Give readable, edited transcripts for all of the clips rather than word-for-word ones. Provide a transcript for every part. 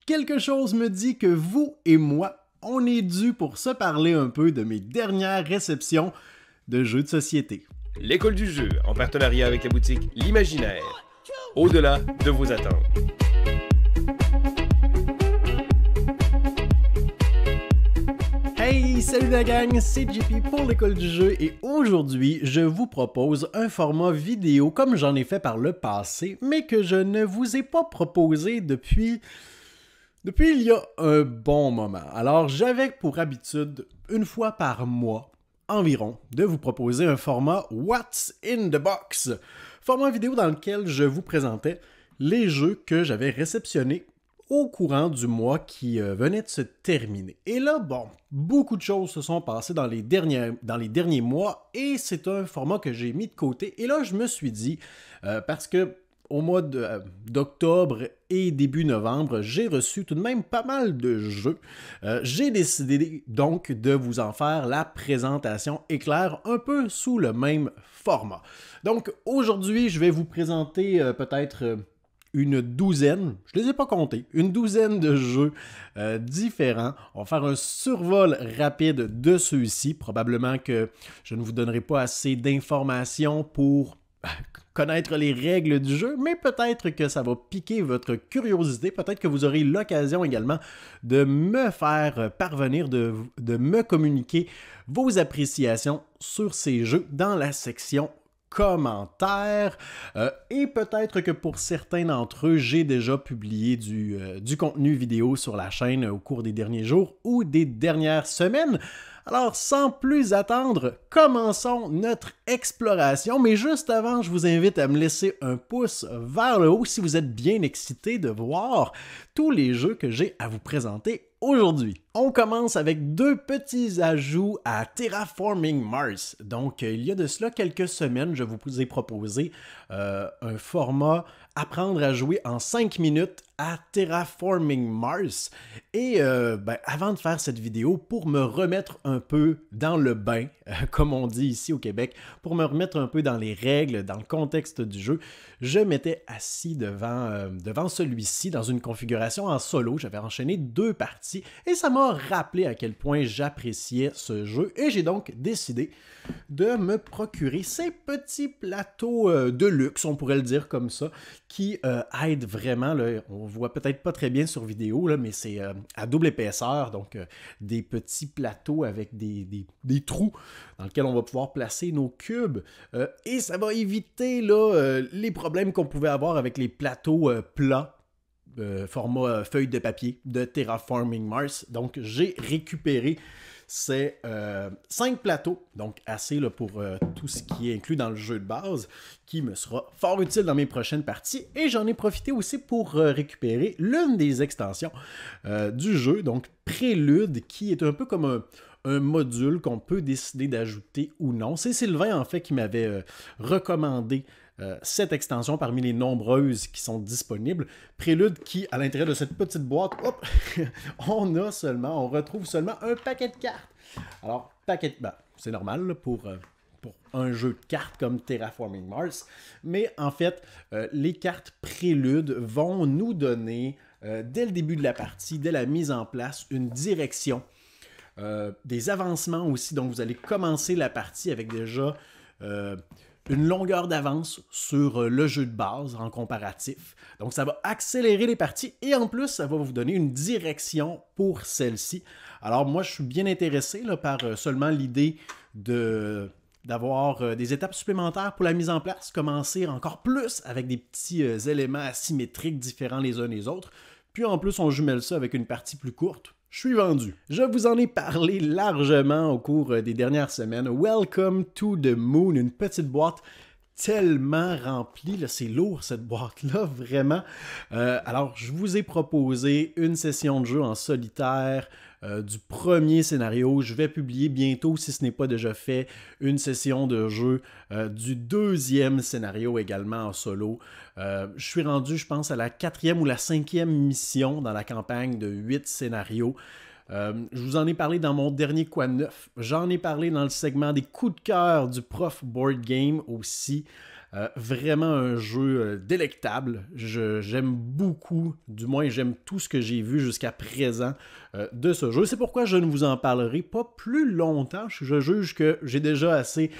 Quelque chose me dit que vous et moi, on est dû pour se parler un peu de mes dernières réceptions de jeux de société. L'école du jeu, en partenariat avec la boutique L'Imaginaire. Au-delà de vos attentes. Hey, salut la gang, c'est JP pour l'école du jeu et aujourd'hui, je vous propose un format vidéo comme j'en ai fait par le passé, mais que je ne vous ai pas proposé depuis il y a un bon moment. Alors, j'avais pour habitude, une fois par mois environ, de vous proposer un format What's in the Box, format vidéo dans lequel je vous présentais les jeux que j'avais réceptionnés au courant du mois qui venait de se terminer. Et là, bon, beaucoup de choses se sont passées dans les derniers mois et c'est un format que j'ai mis de côté. Et là, je me suis dit, parce que au mois d'octobre et début novembre, j'ai reçu tout de même pas mal de jeux. J'ai décidé donc de vous en faire la présentation éclair un peu sous le même format. Donc aujourd'hui, je vais vous présenter peut-être une douzaine, je ne les ai pas comptés, une douzaine de jeux différents. On va faire un survol rapide de ceux-ci. Probablement que je ne vous donnerai pas assez d'informations pour connaître les règles du jeu, mais peut-être que ça va piquer votre curiosité. Peut-être que vous aurez l'occasion également de me faire parvenir, de me communiquer vos appréciations sur ces jeux dans la section commentaires et peut-être que pour certains d'entre eux, j'ai déjà publié du contenu vidéo sur la chaîne au cours des derniers jours ou des dernières semaines. Alors, sans plus attendre, commençons notre exploration. Mais juste avant, je vous invite à me laisser un pouce vers le haut si vous êtes bien excité de voir tous les jeux que j'ai à vous présenter aujourd'hui. On commence avec deux petits ajouts à Terraforming Mars. Donc, il y a de cela quelques semaines, je vous ai proposé un format apprendre à jouer en 5 minutes à Terraforming Mars. Et avant de faire cette vidéo, pour me remettre un peu dans le bain, comme on dit ici au Québec, pour me remettre un peu dans les règles, dans le contexte du jeu, je m'étais assis devant celui-ci dans une configuration en solo. J'avais enchaîné 2 parties et ça m'a rappelé à quel point j'appréciais ce jeu. Et j'ai donc décidé de me procurer ces petits plateaux de luxe, on pourrait le dire comme ça, qui aident vraiment, là, on voit peut-être pas très bien sur vidéo, là, mais c'est à double épaisseur, donc des petits plateaux avec des trous dans lesquels on va pouvoir placer nos cubes, et ça va éviter là, les problèmes qu'on pouvait avoir avec les plateaux plats, format feuille de papier de Terraforming Mars. Donc j'ai récupéré ces 5 plateaux, donc assez là, pour tout ce qui est inclus dans le jeu de base, qui me sera fort utile dans mes prochaines parties. Et j'en ai profité aussi pour récupérer l'une des extensions du jeu, donc Prélude, qui est un peu comme un module qu'on peut décider d'ajouter ou non. C'est Sylvain, en fait, qui m'avait recommandé cette extension parmi les nombreuses qui sont disponibles. Prélude qui, à l'intérieur de cette petite boîte, hop, on retrouve seulement un paquet de cartes. Alors, c'est normal là, pour un jeu de cartes comme Terraforming Mars, mais en fait, les cartes Prélude vont nous donner, dès le début de la partie, dès la mise en place, une direction, des avancements aussi, donc vous allez commencer la partie avec déjà une longueur d'avance sur le jeu de base en comparatif. Donc ça va accélérer les parties et en plus ça va vous donner une direction pour celle-ci. Alors moi je suis bien intéressé là, par seulement l'idée d'avoir des étapes supplémentaires pour la mise en place, commencer encore plus avec des petits éléments asymétriques différents les uns des autres. Puis en plus on jumelle ça avec une partie plus courte. Je suis vendu. Je vous en ai parlé largement au cours des dernières semaines. Welcome to the Moon, une petite boîte tellement remplie. Là, c'est lourd cette boîte-là, vraiment. Alors, je vous ai proposé une session de jeu en solitaire du premier scénario. Je vais publier bientôt, si ce n'est pas déjà fait, une session de jeu du deuxième scénario également en solo. Je suis rendu, je pense, à la 4e ou la 5e mission dans la campagne de 8 scénarios. Je vous en ai parlé dans mon dernier Quoi de neuf. J'en ai parlé dans le segment des coups de cœur du Prof Board Game aussi. Vraiment un jeu délectable. J'aime beaucoup, du moins j'aime tout ce que j'ai vu jusqu'à présent de ce jeu. C'est pourquoi je ne vous en parlerai pas plus longtemps. Je juge que j'ai déjà assez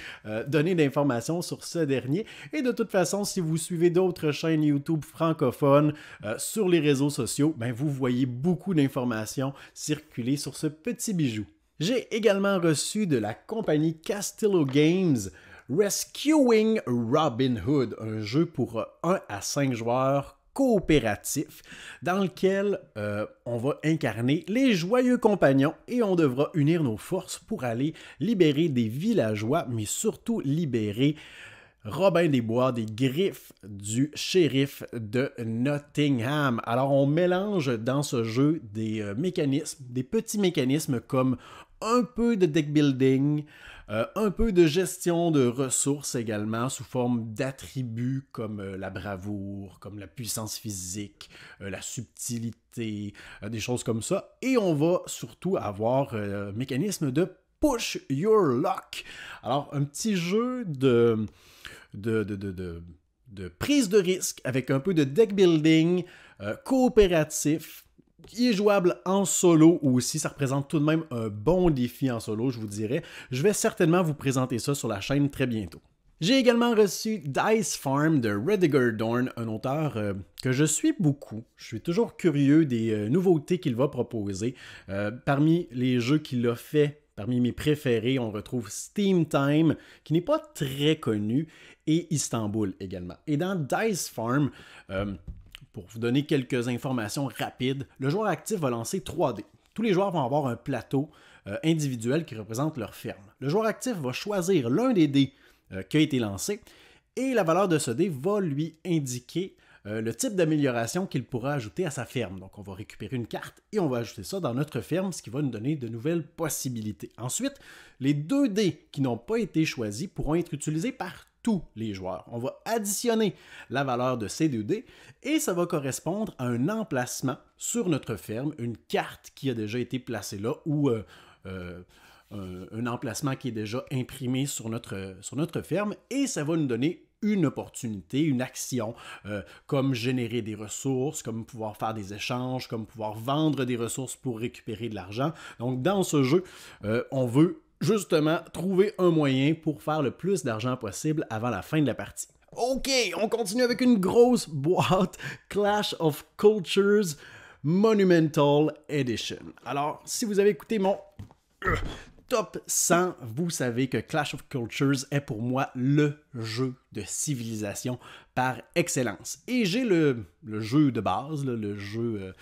donné d'informations sur ce dernier. Et de toute façon, si vous suivez d'autres chaînes YouTube francophones sur les réseaux sociaux, ben vous voyez beaucoup d'informations circuler sur ce petit bijou. J'ai également reçu de la compagnie Castillo Games Rescuing Robin Hood, un jeu pour 1 à 5 joueurs coopératif dans lequel on va incarner les joyeux compagnons et on devra unir nos forces pour aller libérer des villageois, mais surtout libérer Robin des Bois des griffes du shérif de Nottingham. Alors on mélange dans ce jeu des mécanismes, des petits mécanismes comme un peu de deck building, un peu de gestion de ressources également sous forme d'attributs comme la bravoure, comme la puissance physique, la subtilité, des choses comme ça. Et on va surtout avoir un mécanisme de push your luck. Alors un petit jeu de prise de risque avec un peu de deck building coopératif qui est jouable en solo aussi. Ça représente tout de même un bon défi en solo, je vous dirais. Je vais certainement vous présenter ça sur la chaîne très bientôt. J'ai également reçu Dice Farm de Rediger Dorn, un auteur que je suis beaucoup. Je suis toujours curieux des nouveautés qu'il va proposer. Parmi les jeux qu'il a fait, parmi mes préférés, on retrouve Steam Time, qui n'est pas très connu, et Istanbul également. Et dans Dice Farm, pour vous donner quelques informations rapides, le joueur actif va lancer 3 dés. Tous les joueurs vont avoir un plateau individuel qui représente leur ferme. Le joueur actif va choisir l'un des dés qui a été lancé et la valeur de ce dé va lui indiquer le type d'amélioration qu'il pourra ajouter à sa ferme. Donc on va récupérer une carte et on va ajouter ça dans notre ferme, ce qui va nous donner de nouvelles possibilités. Ensuite, les 2 dés qui n'ont pas été choisis pourront être utilisés par tous les joueurs. On va additionner la valeur de ces 2 dés et ça va correspondre à un emplacement sur notre ferme, une carte qui a déjà été placée là ou un emplacement qui est déjà imprimé sur notre ferme et ça va nous donner une opportunité, une action, comme générer des ressources, comme pouvoir faire des échanges, comme pouvoir vendre des ressources pour récupérer de l'argent. Donc dans ce jeu, on veut justement trouver un moyen pour faire le plus d'argent possible avant la fin de la partie. Ok, on continue avec une grosse boîte Clash of Cultures Monumental Edition. Alors, si vous avez écouté mon Top 100, vous savez que Clash of Cultures est pour moi le jeu de civilisation par excellence. Et j'ai le jeu de base, le jeu...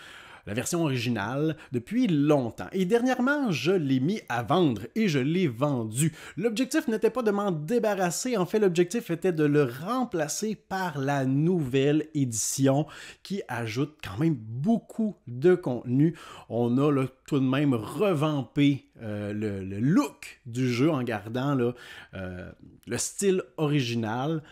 la version originale, depuis longtemps. Et dernièrement, je l'ai mis à vendre et je l'ai vendu. L'objectif n'était pas de m'en débarrasser, en fait, l'objectif était de le remplacer par la nouvelle édition qui ajoute quand même beaucoup de contenu. On a là, tout de même revampé le look du jeu en gardant là, le style original.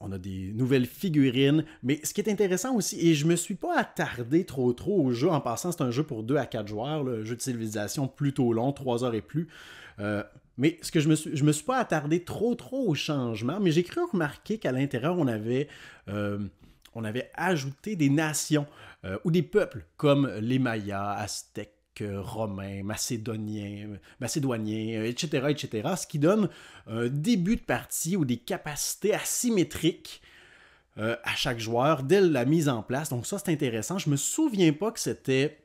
On a des nouvelles figurines, mais ce qui est intéressant aussi, et je ne me suis pas attardé trop au jeu, en passant c'est un jeu pour 2 à 4 joueurs, le jeu de civilisation plutôt long, 3 heures et plus, mais ce que je me suis pas attardé trop au changement, mais j'ai cru remarquer qu'à l'intérieur on avait ajouté des nations ou des peuples comme les Mayas, Aztèques, romains, macédoniens, etc., ce qui donne un début de partie ou des capacités asymétriques à chaque joueur dès la mise en place. Donc ça, c'est intéressant. Je me souviens pas que c'était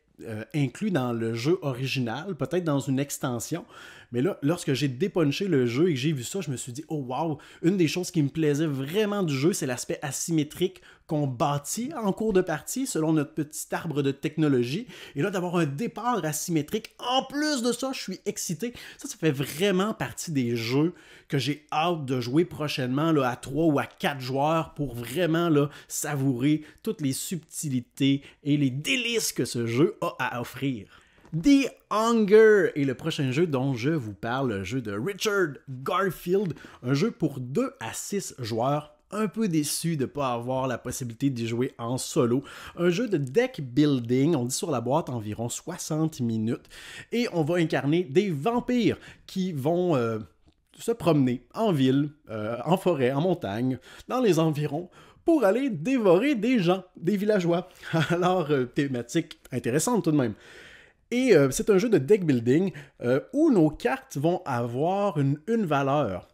inclus dans le jeu original, peut-être dans une extension, mais là, lorsque j'ai dépunché le jeu et que j'ai vu ça, je me suis dit, oh wow, une des choses qui me plaisait vraiment du jeu, c'est l'aspect asymétrique qu'on bâtit en cours de partie selon notre petit arbre de technologie. Et là, d'avoir un départ asymétrique, en plus de ça, je suis excité. Ça fait vraiment partie des jeux que j'ai hâte de jouer prochainement là, à 3 ou à 4 joueurs pour vraiment là, savourer toutes les subtilités et les délices que ce jeu a à offrir. The Hunger est le prochain jeu dont je vous parle, le jeu de Richard Garfield, un jeu pour 2 à 6 joueurs. Un peu déçu de ne pas avoir la possibilité d'y jouer en solo. Un jeu de deck building, on dit sur la boîte environ 60 minutes, et on va incarner des vampires qui vont se promener en ville, en forêt, en montagne, dans les environs, pour aller dévorer des gens, des villageois. Alors, thématique intéressante tout de même. Et c'est un jeu de deck building où nos cartes vont avoir une valeur,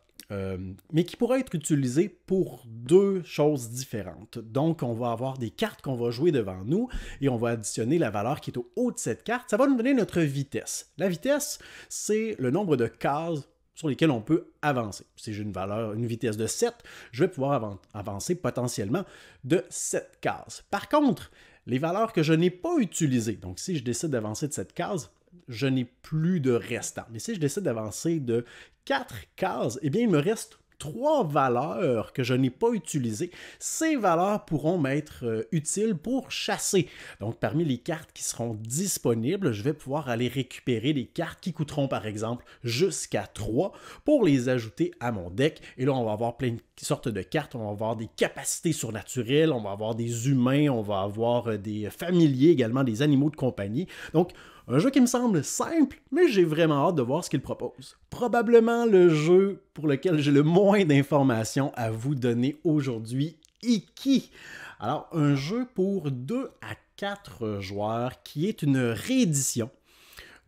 mais qui pourra être utilisée pour deux choses différentes. Donc, on va avoir des cartes qu'on va jouer devant nous et on va additionner la valeur qui est au haut de cette carte. Ça va nous donner notre vitesse. La vitesse, c'est le nombre de cases sur lesquelles on peut avancer. Si j'ai une vitesse de 7, je vais pouvoir avancer potentiellement de 7 cases. Par contre, les valeurs que je n'ai pas utilisées, donc si je décide d'avancer de cette case, je n'ai plus de restant. Mais si je décide d'avancer de 4 cases, eh bien, il me reste 3 valeurs que je n'ai pas utilisées. Ces valeurs pourront m'être utiles pour chasser. Donc, parmi les cartes qui seront disponibles, je vais pouvoir aller récupérer des cartes qui coûteront, par exemple, jusqu'à 3 pour les ajouter à mon deck. Et là, on va avoir plein de sortes de cartes. On va avoir des capacités surnaturelles, on va avoir des humains, on va avoir des familiers également, des animaux de compagnie. Donc, un jeu qui me semble simple, mais j'ai vraiment hâte de voir ce qu'il propose. Probablement le jeu pour lequel j'ai le moins d'informations à vous donner aujourd'hui, Iki. Alors, un jeu pour 2 à 4 joueurs qui est une réédition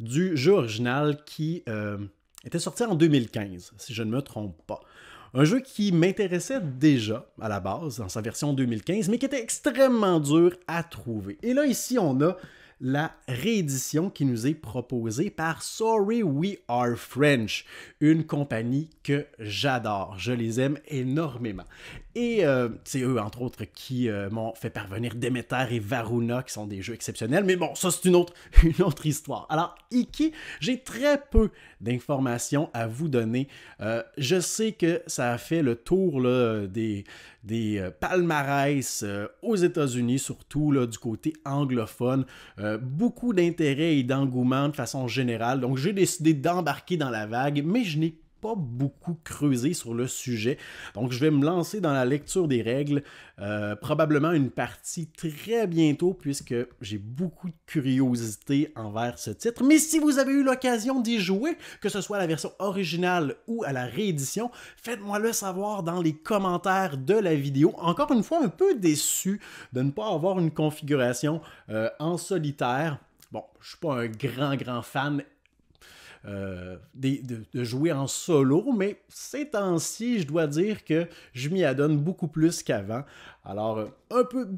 du jeu original qui était sorti en 2015, si je ne me trompe pas. Un jeu qui m'intéressait déjà à la base, dans sa version 2015, mais qui était extrêmement dur à trouver. Et là, ici, on a la réédition qui nous est proposée par Sorry We Are French, une compagnie que j'adore. Je les aime énormément. Et c'est eux, entre autres, qui m'ont fait parvenir Demeter et Varuna, qui sont des jeux exceptionnels. Mais bon, ça, c'est une autre histoire. Alors, Iki, j'ai très peu d'informations à vous donner. Je sais que ça a fait le tour là, des palmarès aux États-Unis, surtout là, du côté anglophone. Beaucoup d'intérêt et d'engouement de façon générale. Donc, j'ai décidé d'embarquer dans la vague, mais je n'ai pas beaucoup creusé sur le sujet. Donc, je vais me lancer dans la lecture des règles, probablement une partie très bientôt, puisque j'ai beaucoup de curiosité envers ce titre. Mais si vous avez eu l'occasion d'y jouer, que ce soit à la version originale ou à la réédition, faites-moi le savoir dans les commentaires de la vidéo. Encore une fois, un peu déçu de ne pas avoir une configuration en solitaire. Bon, je ne suis pas un grand fan de jouer en solo, mais ces temps-ci, je dois dire que je m'y adonne beaucoup plus qu'avant. Alors,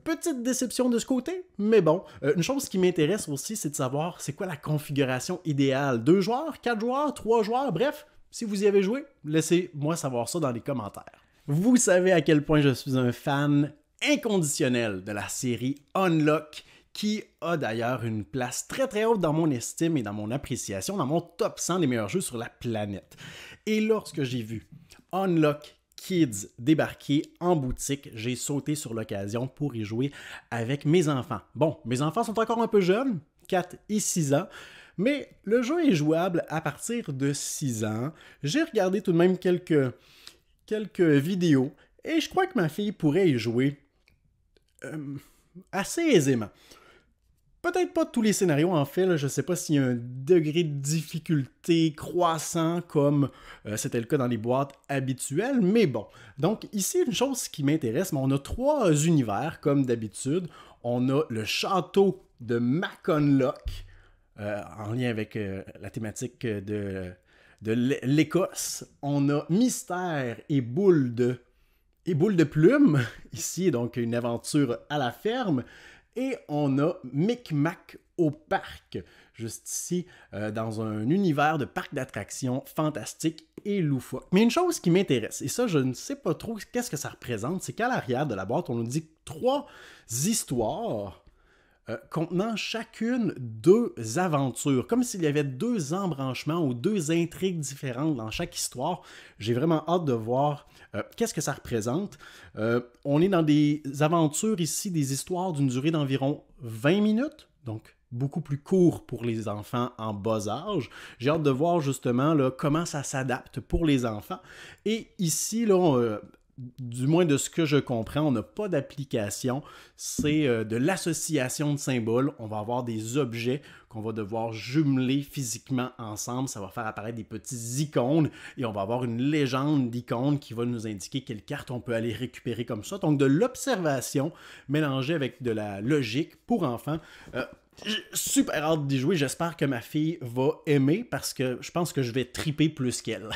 petite déception de ce côté, mais bon. Une chose qui m'intéresse aussi, c'est de savoir c'est quoi la configuration idéale. 2 joueurs, 4 joueurs, 3 joueurs, bref, si vous y avez joué, laissez-moi savoir ça dans les commentaires. Vous savez à quel point je suis un fan inconditionnel de la série Unlock, qui a d'ailleurs une place très très haute dans mon estime et dans mon appréciation, dans mon top 100 des meilleurs jeux sur la planète. Et lorsque j'ai vu Unlock Kids débarquer en boutique, j'ai sauté sur l'occasion pour y jouer avec mes enfants. Bon, mes enfants sont encore un peu jeunes, 4 et 6 ans, mais le jeu est jouable à partir de 6 ans. J'ai regardé tout de même quelques vidéos et je crois que ma fille pourrait y jouer assez aisément. Peut-être pas tous les scénarios, en fait, là, je ne sais pas s'il y a un degré de difficulté croissant comme c'était le cas dans les boîtes habituelles, mais bon. Donc ici, une chose qui m'intéresse, on a 3 univers comme d'habitude. On a le château de Maconlock, en lien avec la thématique de l'Écosse. On a Mystère et Boule de plume, ici, donc une aventure à la ferme. Et on a Micmac au parc, juste ici, dans un univers de parc d'attractions fantastique et loufoque. Mais une chose qui m'intéresse, et ça je ne sais pas trop qu'est-ce que ça représente, c'est qu'à l'arrière de la boîte, on nous dit 3 histoires contenant chacune 2 aventures, comme s'il y avait 2 embranchements ou 2 intrigues différentes dans chaque histoire. J'ai vraiment hâte de voir qu'est-ce que ça représente. On est dans des aventures ici, des histoires d'une durée d'environ 20 minutes, donc beaucoup plus court pour les enfants en bas âge. J'ai hâte de voir justement là, comment ça s'adapte pour les enfants. Et ici, là, du moins de ce que je comprends, on n'a pas d'application. C'est de l'association de symboles. On va avoir des objets qu'on va devoir jumeler physiquement ensemble. Ça va faire apparaître des petites icônes et on va avoir une légende d'icônes qui va nous indiquer quelle carte on peut aller récupérer comme ça. Donc de l'observation mélangée avec de la logique pour enfants. J'ai super hâte d'y jouer. J'espère que ma fille va aimer parce que je pense que je vais triper plus qu'elle.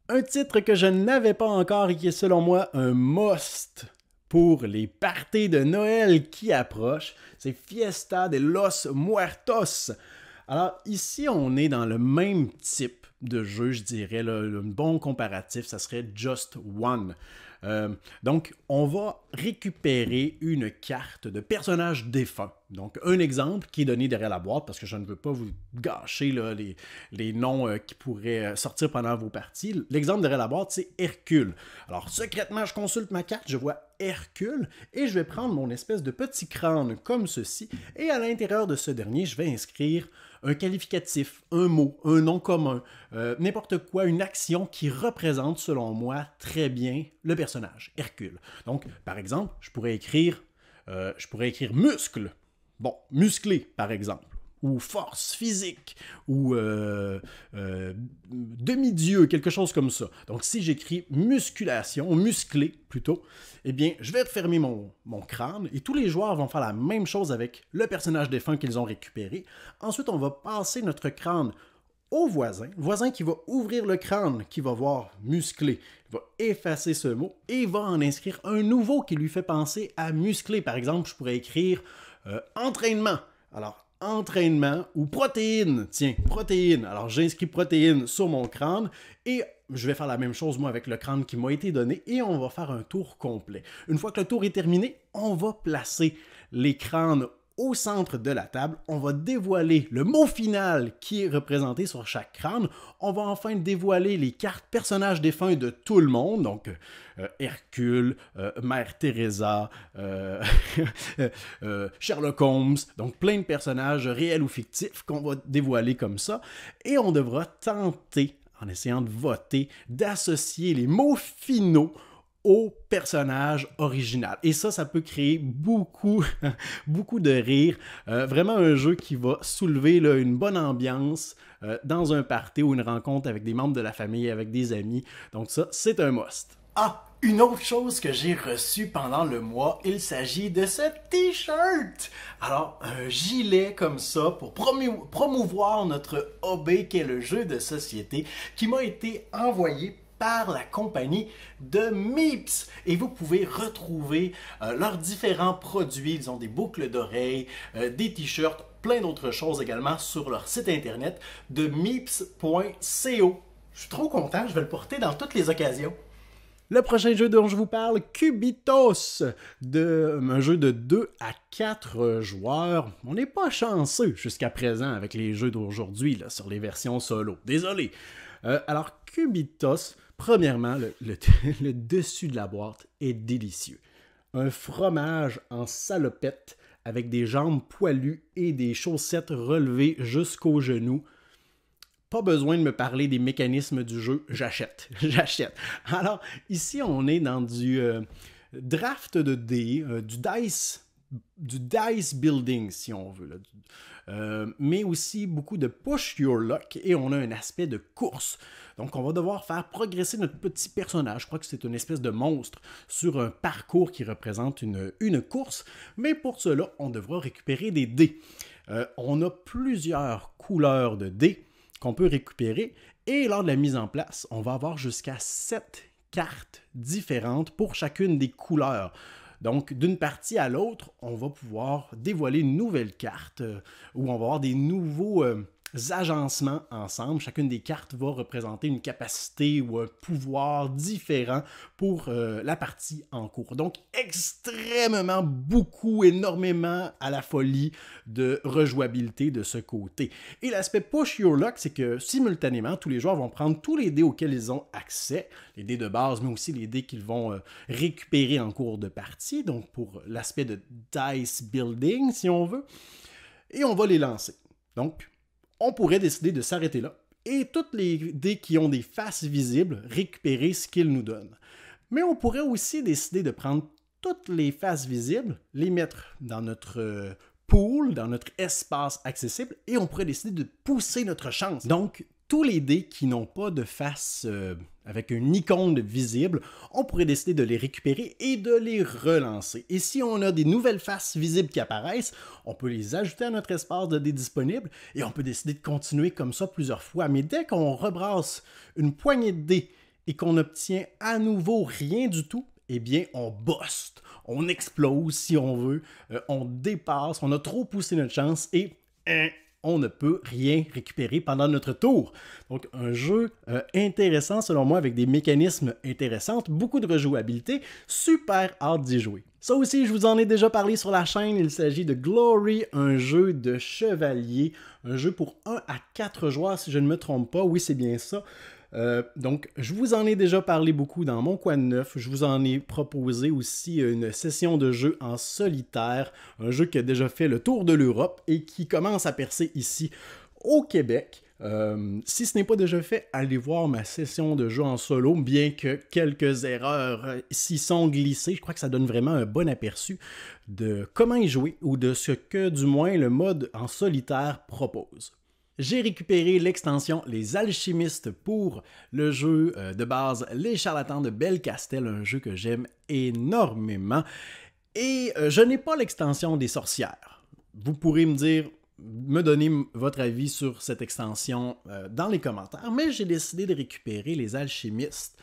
Un titre que je n'avais pas encore et qui est selon moi un must pour les parties de Noël qui approchent, c'est Fiesta de los Muertos. Alors ici, on est dans le même type de jeu, je dirais, là, un bon comparatif, ça serait Just One. Donc, on va récupérer une carte de personnage défunt. Donc, un exemple qui est donné derrière la boîte, parce que je ne veux pas vous gâcher là, les noms qui pourraient sortir pendant vos parties. L'exemple derrière la boîte, c'est Hercule. Alors, secrètement, je consulte ma carte, je vois Hercule, et je vais prendre mon espèce de petit crâne comme ceci, et à l'intérieur de ce dernier, je vais inscrire un qualificatif, un mot, un nom commun, n'importe quoi, une action qui représente, selon moi, très bien le personnage, Hercule. Donc, par exemple, je pourrais écrire muscle. Bon, musclé, par exemple. Ou force physique. Ou demi-dieu, quelque chose comme ça. Donc, si j'écris musculation, musclé plutôt, eh bien, je vais fermer mon crâne et tous les joueurs vont faire la même chose avec le personnage défunt qu'ils ont récupéré. Ensuite, on va passer notre crâne au voisin, le voisin qui va ouvrir le crâne, qui va voir musclé, va effacer ce mot et va en inscrire un nouveau qui lui fait penser à musclé. Par exemple, je pourrais écrire entraînement. Alors, entraînement ou protéines. Tiens, protéines. Alors, j'inscris protéines sur mon crâne et je vais faire la même chose, moi, avec le crâne qui m'a été donné et on va faire un tour complet. Une fois que le tour est terminé, on va placer les crânes au centre de la table. On va dévoiler le mot final qui est représenté sur chaque crâne. On va enfin dévoiler les cartes personnages défunts de tout le monde. Donc, Hercule, Mère Teresa, Sherlock Holmes. Donc, plein de personnages réels ou fictifs qu'on va dévoiler comme ça. Et on devra tenter, en essayant de voter, d'associer les mots finaux au personnage original. Et ça peut créer beaucoup, beaucoup de rire. Vraiment un jeu qui va soulever là, une bonne ambiance dans un party ou une rencontre avec des membres de la famille, avec des amis. Donc ça, c'est un must. Ah, une autre chose que j'ai reçue pendant le mois, il s'agit de ce t-shirt. Alors, un gilet comme ça pour promouvoir notre hobby qui est le jeu de société qui m'a été envoyé par la compagnie de Meeps. Et vous pouvez retrouver leurs différents produits. Ils ont des boucles d'oreilles, des t-shirts, plein d'autres choses également sur leur site internet de meeps.co. Je suis trop content, je vais le porter dans toutes les occasions. Le prochain jeu dont je vous parle, Cubitos, un jeu de 2 à 4 joueurs. On n'est pas chanceux jusqu'à présent avec les jeux d'aujourd'hui sur les versions solo. Désolé. Alors, Cubitos, premièrement, le dessus de la boîte est délicieux. Un fromage en salopette avec des jambes poilues et des chaussettes relevées jusqu'aux genoux. Pas besoin de me parler des mécanismes du jeu, j'achète. Alors, ici, on est dans du draft de dés, du dice building, si on veut. Là. Mais aussi beaucoup de push your luck et on a un aspect de course. Donc, on va devoir faire progresser notre petit personnage. Je crois que c'est une espèce de monstre sur un parcours qui représente une course. Mais pour cela, on devra récupérer des dés. On a plusieurs couleurs de dés qu'on peut récupérer et lors de la mise en place, on va avoir jusqu'à 7 cartes différentes pour chacune des couleurs. Donc, d'une partie à l'autre, on va pouvoir dévoiler une nouvelle carte où on va avoir des nouveaux agencements ensemble. Chacune des cartes va représenter une capacité ou un pouvoir différent pour la partie en cours. Donc, extrêmement énormément à la folie de rejouabilité de ce côté. Et l'aspect push your luck, c'est que simultanément, tous les joueurs vont prendre tous les dés auxquels ils ont accès, les dés de base, mais aussi les dés qu'ils vont récupérer en cours de partie, donc pour l'aspect de dice building, si on veut, et on va les lancer. Donc, on pourrait décider de s'arrêter là et toutes les dés qui ont des faces visibles, récupérer ce qu'ils nous donnent. Mais on pourrait aussi décider de prendre toutes les faces visibles, les mettre dans notre pool, dans notre espace accessible, et on pourrait décider de pousser notre chance. Donc, tous les dés qui n'ont pas de face avec une icône visible, on pourrait décider de les récupérer et de les relancer. Et si on a des nouvelles faces visibles qui apparaissent, on peut les ajouter à notre espace de dés disponible et on peut décider de continuer comme ça plusieurs fois. Mais dès qu'on rebrasse une poignée de dés et qu'on obtient à nouveau rien du tout, eh bien, on buste, on explose si on veut, on dépasse, on a trop poussé notre chance et on ne peut rien récupérer pendant notre tour. Donc, un jeu intéressant selon moi, avec des mécanismes intéressants, beaucoup de rejouabilité, super hâte d'y jouer. Ça aussi, je vous en ai déjà parlé sur la chaîne, il s'agit de Glory, un jeu de chevalier, un jeu pour 1 à 4 joueurs si je ne me trompe pas, oui c'est bien ça. Donc, je vous en ai déjà parlé beaucoup dans mon coin de neuf. Je vous en ai proposé aussi une session de jeu en solitaire, un jeu qui a déjà fait le tour de l'Europe et qui commence à percer ici au Québec. Si ce n'est pas déjà fait, allez voir ma session de jeu en solo, bien que quelques erreurs s'y sont glissées. Je crois que ça donne vraiment un bon aperçu de comment y jouer ou de ce que du moins le mode en solitaire propose. J'ai récupéré l'extension Les Alchimistes pour le jeu de base Les Charlatans de Belcastel, un jeu que j'aime énormément. Et je n'ai pas l'extension des sorcières. Vous pourrez me donner votre avis sur cette extension dans les commentaires, mais j'ai décidé de récupérer Les Alchimistes.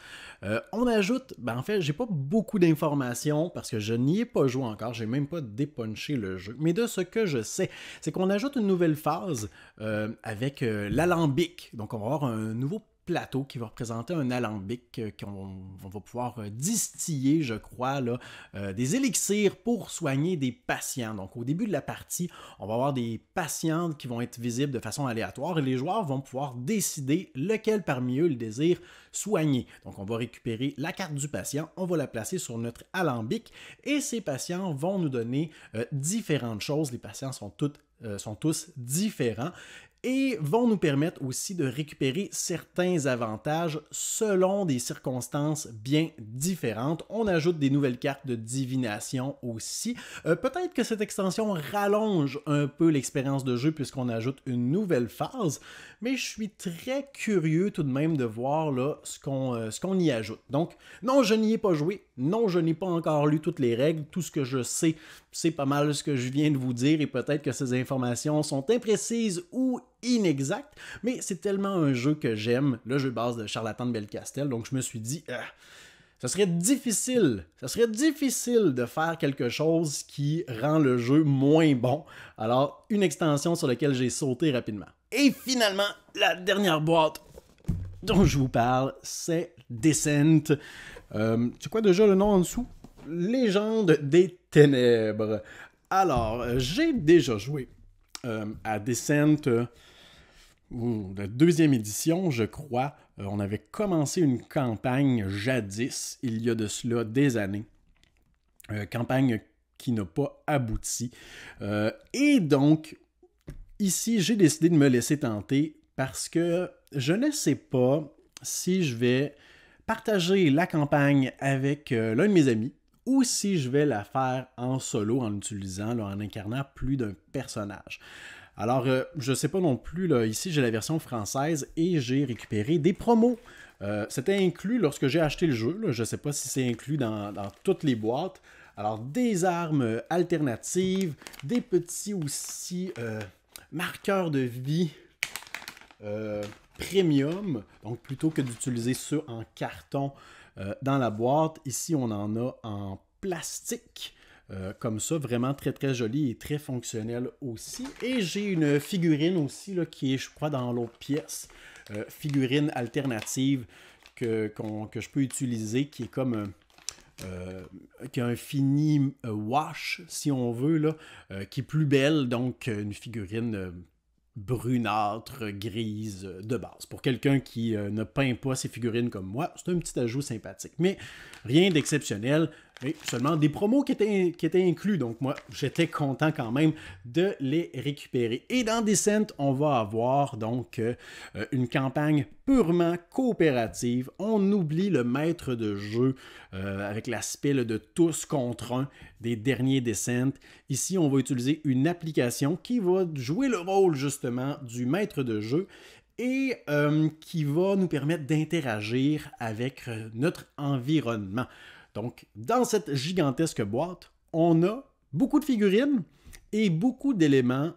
On ajoute, en fait, j'ai pas beaucoup d'informations parce que je n'y ai pas joué encore, j'ai même pas dépunché le jeu, mais de ce que je sais, c'est qu'on ajoute une nouvelle phase avec l'alambic. Donc on va avoir un nouveau plateau qui va représenter un alambic qu'on va pouvoir distiller, je crois, là, des élixirs pour soigner des patients. Donc, au début de la partie, on va avoir des patients qui vont être visibles de façon aléatoire et les joueurs vont pouvoir décider lequel parmi eux ils désirent soigner. Donc, on va récupérer la carte du patient, on va la placer sur notre alambic et ces patients vont nous donner différentes choses. Les patients sont tous différents et vont nous permettre aussi de récupérer certains avantages selon des circonstances bien différentes. On ajoute des nouvelles cartes de divination aussi. Peut-être que cette extension rallonge un peu l'expérience de jeu puisqu'on ajoute une nouvelle phase, mais je suis très curieux tout de même de voir là, ce qu'on y ajoute. Donc, non, je n'y ai pas joué. Non, je n'ai pas encore lu toutes les règles. Tout ce que je sais, c'est pas mal ce que je viens de vous dire et peut-être que ces informations sont imprécises ou inexactes, mais c'est tellement un jeu que j'aime, le jeu base de Charlatans de Belcastel, donc je me suis dit, ça serait difficile de faire quelque chose qui rend le jeu moins bon. Alors, une extension sur laquelle j'ai sauté rapidement. Et finalement, la dernière boîte dont je vous parle, c'est Descent. C'est quoi déjà le nom en dessous? Légende des Ténèbres. Alors, j'ai déjà joué à Descent, la deuxième édition, je crois. On avait commencé une campagne jadis, il y a de cela des années. Campagne qui n'a pas abouti. Et donc, ici, j'ai décidé de me laisser tenter parce que je ne sais pas si je vais partager la campagne avec l'un de mes amis ou si je vais la faire en solo en utilisant, en incarnant plus d'un personnage. Alors, je ne sais pas non plus, là, ici j'ai la version française et j'ai récupéré des promos. C'était inclus lorsque j'ai acheté le jeu, là, je ne sais pas si c'est inclus dans toutes les boîtes. Alors, des armes alternatives, des petits aussi marqueurs de vie premium, donc plutôt que d'utiliser ceux en carton dans la boîte, ici on en a en plastique, comme ça, vraiment très très joli et très fonctionnel aussi. Et j'ai une figurine aussi là, qui est, je crois, dans l'autre pièce, figurine alternative que je peux utiliser, qui est comme qui a un fini wash, si on veut, là, qui est plus belle, donc une figurine brunâtre, grise de base. Pour quelqu'un qui ne peint pas ses figurines comme moi, c'est un petit ajout sympathique. Mais rien d'exceptionnel, Et seulement des promos qui étaient inclus. Donc moi, j'étais content quand même de les récupérer. Et dans Descent, on va avoir donc une campagne purement coopérative. On oublie le maître de jeu avec l'aspect de tous contre un des derniers Descent. Ici, on va utiliser une application qui va jouer le rôle justement du maître de jeu et qui va nous permettre d'interagir avec notre environnement. Donc, dans cette gigantesque boîte, on a beaucoup de figurines et beaucoup d'éléments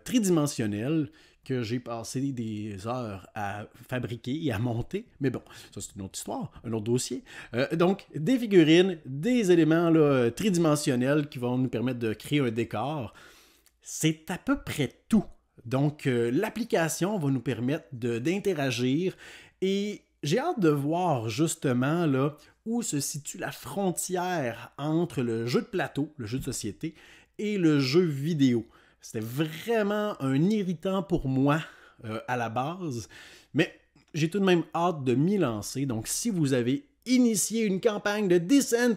tridimensionnels que j'ai passé des heures à fabriquer et à monter. Mais bon, ça c'est une autre histoire, un autre dossier. Donc, des figurines, des éléments là, tridimensionnels qui vont nous permettre de créer un décor. C'est à peu près tout. Donc, l'application va nous permettre d'interagir et j'ai hâte de voir justement là, où se situe la frontière entre le jeu de plateau, le jeu de société, et le jeu vidéo. C'était vraiment un irritant pour moi à la base, mais j'ai tout de même hâte de m'y lancer. Donc, si vous avez initié une campagne de Descent,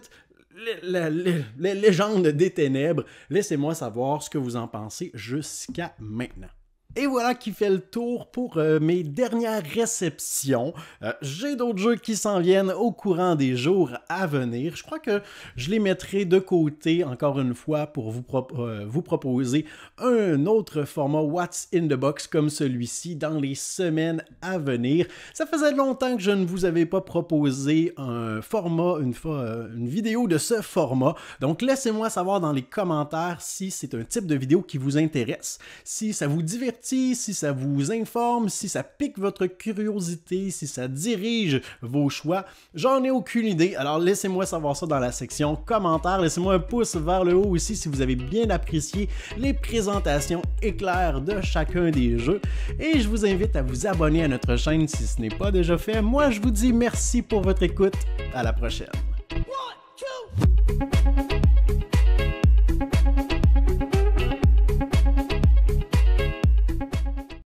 les légendes des ténèbres, laissez-moi savoir ce que vous en pensez jusqu'à maintenant. Et voilà qui fait le tour pour mes dernières réceptions. J'ai d'autres jeux qui s'en viennent au courant des jours à venir. Je crois que je les mettrai de côté encore une fois pour vous proposer un autre format What's in the Box comme celui-ci dans les semaines à venir. Ça faisait longtemps que je ne vous avais pas proposé un format, une vidéo de ce format. Donc laissez-moi savoir dans les commentaires si c'est un type de vidéo qui vous intéresse, si ça vous divertit, si ça vous informe, si ça pique votre curiosité, si ça dirige vos choix. J'en ai aucune idée, alors laissez-moi savoir ça dans la section commentaires. Laissez-moi un pouce vers le haut aussi si vous avez bien apprécié les présentations éclairs de chacun des jeux. Et je vous invite à vous abonner à notre chaîne si ce n'est pas déjà fait. Moi, je vous dis merci pour votre écoute. À la prochaine. 1, 2